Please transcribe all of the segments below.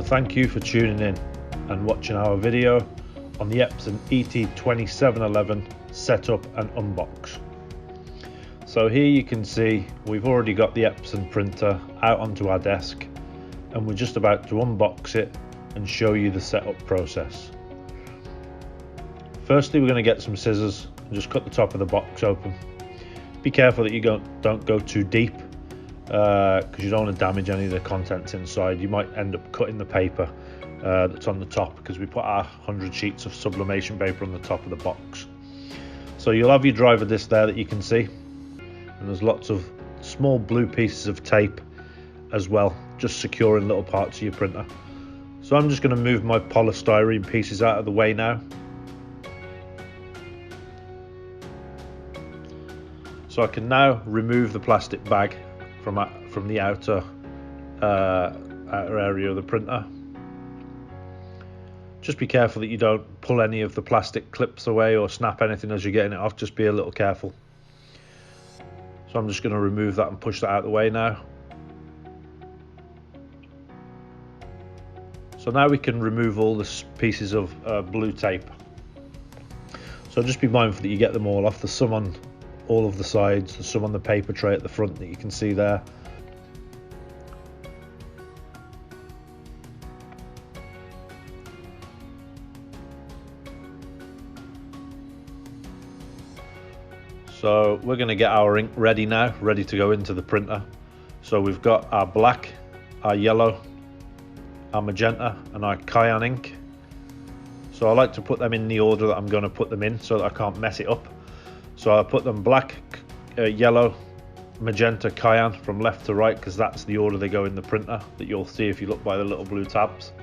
thank you for tuning in and watching our video on the Epson ET-2711 setup and unbox. So here you can see we've already got the Epson printer out onto our desk and we're just about to unbox it and show you the setup process. Firstly, we're going to get some scissors and just cut the top of the box open. Be careful that you don't go too deep because you don't want to damage any of the contents inside. You might end up cutting the paper that's on the top because we put our 100 sheets of sublimation paper on the top of the box. So you'll have your driver disc there that you can see, and there's lots of small blue pieces of tape as well, just securing little parts of your printer. So I'm just going to move my polystyrene pieces out of the way now. So I can now remove the plastic bag from the outer area of the printer. Just be careful that you don't pull any of the plastic clips away or snap anything as you're getting it off. Just be a little careful. So I'm just going to remove that and push that out of the way now. So now we can remove all the pieces of blue tape. So just be mindful that you get them all off. There's some on all of the sides, there's some on the paper tray at the front that you can see there. So we're going to get our ink ready now, ready to go into the printer. So we've got our black, our yellow, our magenta and our cyan ink. So I like to put them in the order that I'm going to put them in so that I can't mess it up. So I'll put them black, yellow, magenta, cyan from left to right because that's the order they go in the printer that you'll see if you look by the little blue tabs.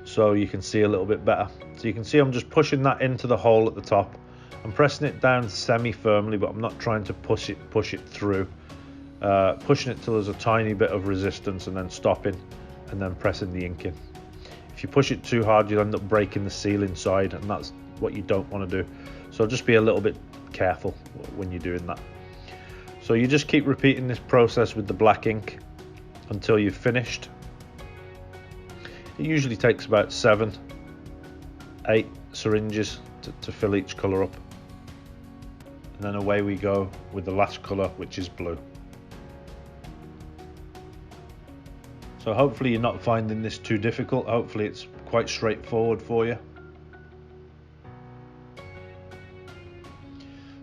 So you can see a little bit better. So you can see I'm just pushing that into the hole at the top. I'm pressing it down semi-firmly, but I'm not trying to push it through. Pushing it till there's a tiny bit of resistance and then stopping and then pressing the ink in. If you push it too hard, you'll end up breaking the seal inside, and that's what you don't want to do. So just be a little bit careful when you're doing that. So you just keep repeating this process with the black ink until you've finished. It usually takes about 7-8 syringes to fill each colour up. And then away we go with the last colour, which is blue. So hopefully you're not finding this too difficult. Hopefully it's quite straightforward for you.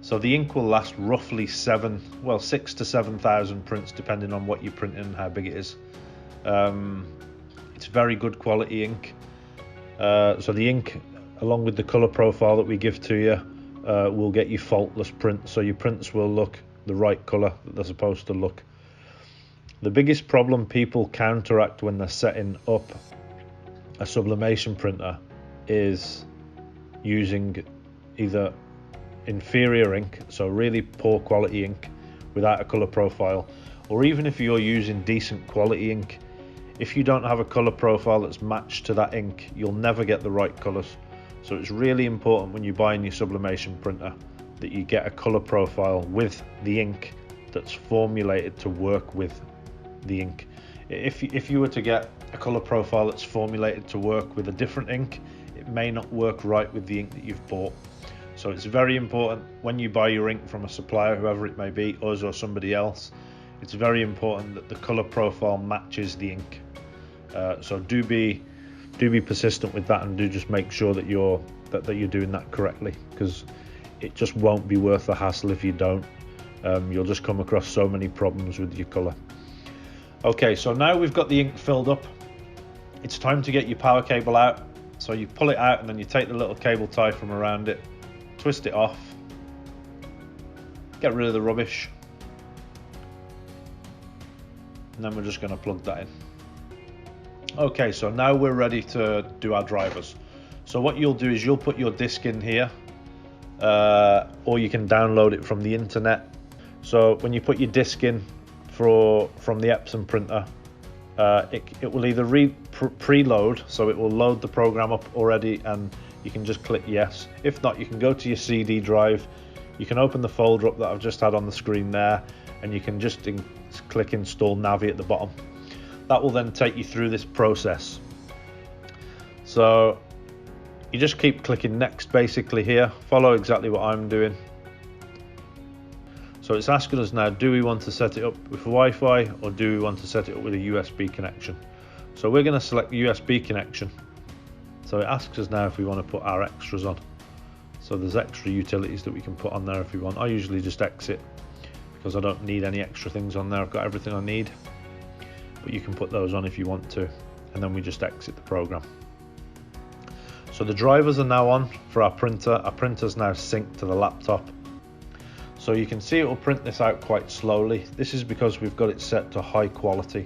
So the ink will last roughly 6 to 7,000 prints depending on what you're printing and how big it is. It's very good quality ink. So the ink, along with the colour profile that we give to you, will get you faultless prints. So your prints will look the right colour that they're supposed to look. The biggest problem people counteract when they're setting up a sublimation printer is using either inferior ink, so really poor quality ink without a colour profile, or even if you're using decent quality ink, if you don't have a colour profile that's matched to that ink, you'll never get the right colours. So it's really important when you're buying your sublimation printer that you get a colour profile with the ink that's formulated to work with the ink. If you were to get a colour profile that's formulated to work with a different ink, it may not work right with the ink that you've bought. So it's very important when you buy your ink from a supplier, whoever it may be, us or somebody else, it's very important that the colour profile matches the ink. So do be persistent with that, and do just make sure that you're doing that correctly, because it just won't be worth the hassle if you don't. You'll just come across so many problems with your colour. Okay, so now we've got the ink filled up. It's time to get your power cable out. So you pull it out and then you take the little cable tie from around it, twist it off, get rid of the rubbish, and then we're just going to plug that in. Okay, so now we're ready to do our drivers. So what you'll do is you'll put your disc in here, or you can download it from the internet. So when you put your disc in from the Epson printer, it will either preload, so it will load the program up already and you can just click yes. If not, you can go to your CD drive, you can open the folder up that I've just had on the screen there, and you can just click install Navi at the bottom. That will then take you through this process. So you just keep clicking next basically here, follow exactly what I'm doing. So it's asking us now, do we want to set it up with Wi-Fi or do we want to set it up with a USB connection? So we're going to select USB connection. So it asks us now if we want to put our extras on. So there's extra utilities that we can put on there if we want. I usually just exit because I don't need any extra things on there. I've got everything I need. But you can put those on if you want to. And then we just exit the program. So the drivers are now on for our printer. Our printer's now synced to the laptop. So you can see it will print this out quite slowly. This is because we've got it set to high quality.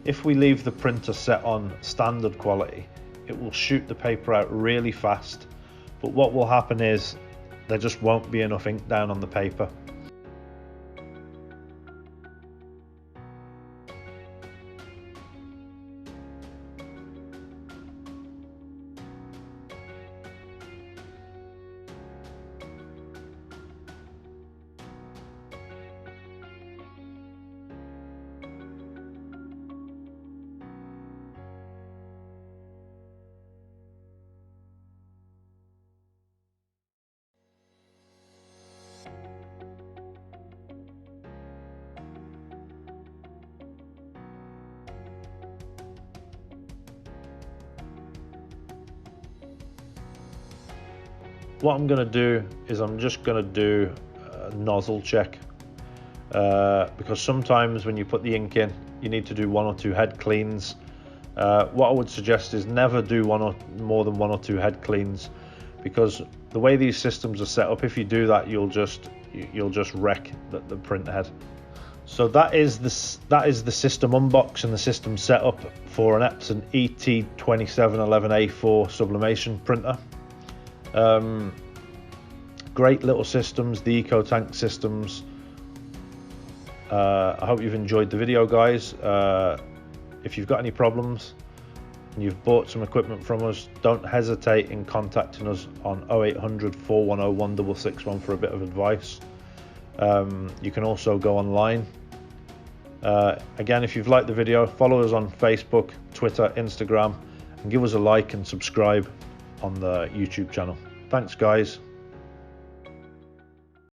If we leave the printer set on standard quality, it will shoot the paper out really fast. But what will happen is there just won't be enough ink down on the paper. What I'm going to do is I'm just going to do a nozzle check because sometimes when you put the ink in you need to do 1 or 2 head cleans. What I would suggest is never do more than 1 or 2 head cleans, because the way these systems are set up, if you do that you'll just wreck the print head. So that is the system unbox and the system setup for an Epson ET-2711 Sublimation printer. Great little systems, the EcoTank systems. I hope you've enjoyed the video, guys. If you've got any problems and you've bought some equipment from us, don't hesitate in contacting us on 0800 410 1661 for a bit of advice. You can also go online. Again, if you've liked the video, follow us on Facebook, Twitter, Instagram, and give us a like and subscribe on the YouTube channel. Thanks, guys.